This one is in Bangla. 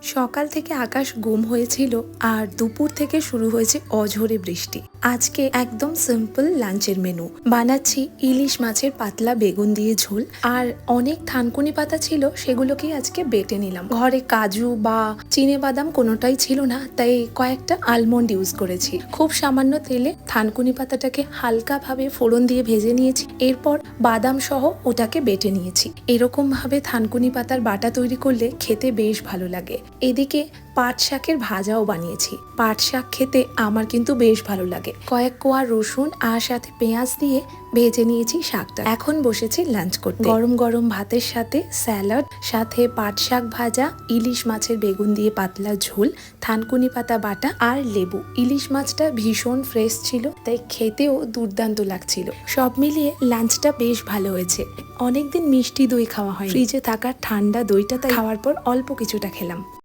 সকাল থেকে আকাশ গুম হয়েছিল আর দুপুর থেকে শুরু হয়েছে অঝোরে বৃষ্টি। আজকে একদম সিম্পল লাঞ্চের মেনু বানাচ্ছি ইলিশ মাছের পাতলা বেগুন দিয়ে ঝোল। আর অনেক থানকুনি পাতা ছিল, সেগুলোকে আজকে বেটে নিলাম। ঘরে কাজু বা চিনে বাদাম কোনোটাই ছিল না, তাই কয়েকটা আলমন্ড ইউজ করেছি। খুব সামান্য তেলে থানকুনি পাতাটাকে হালকাভাবে ফোড়ন দিয়ে ভেজে নিয়েছি, এরপর বাদাম সহ ওটাকে বেটে নিয়েছি। এরকম ভাবে থানকুনি পাতার বাটা তৈরি করলে খেতে বেশ ভালো লাগে। এদিকে পাট শাকের ভাজাও বানিয়েছি। পাট শাক খেতে আমার কিন্তু বেশ ভালো লাগে। কয়েক কোয়া রসুন আর সাথে পেঁয়াজ দিয়ে ভেজে নিয়েছি শাকটা। এখন বসেছি লাঞ্চ করতে। গরম গরম ভাতের সাথে স্যালাড, সাথে পাট শাক ভাজা, ইলিশ মাছের বেগুন দিয়ে পাতলা ঝোল, থানকুনি পাতা বাটা আর লেবু। ইলিশ মাছটা ভীষণ ফ্রেশ ছিল, তাই খেতেও দুর্দান্ত লাগছিল। সব মিলিয়ে লাঞ্চটা বেশ ভালো হয়েছে। অনেকদিন মিষ্টি দই খাওয়া হয়, ফ্রিজে থাকা ঠান্ডা দইটা তাই খাওয়ার পর অল্প কিছুটা খেলাম।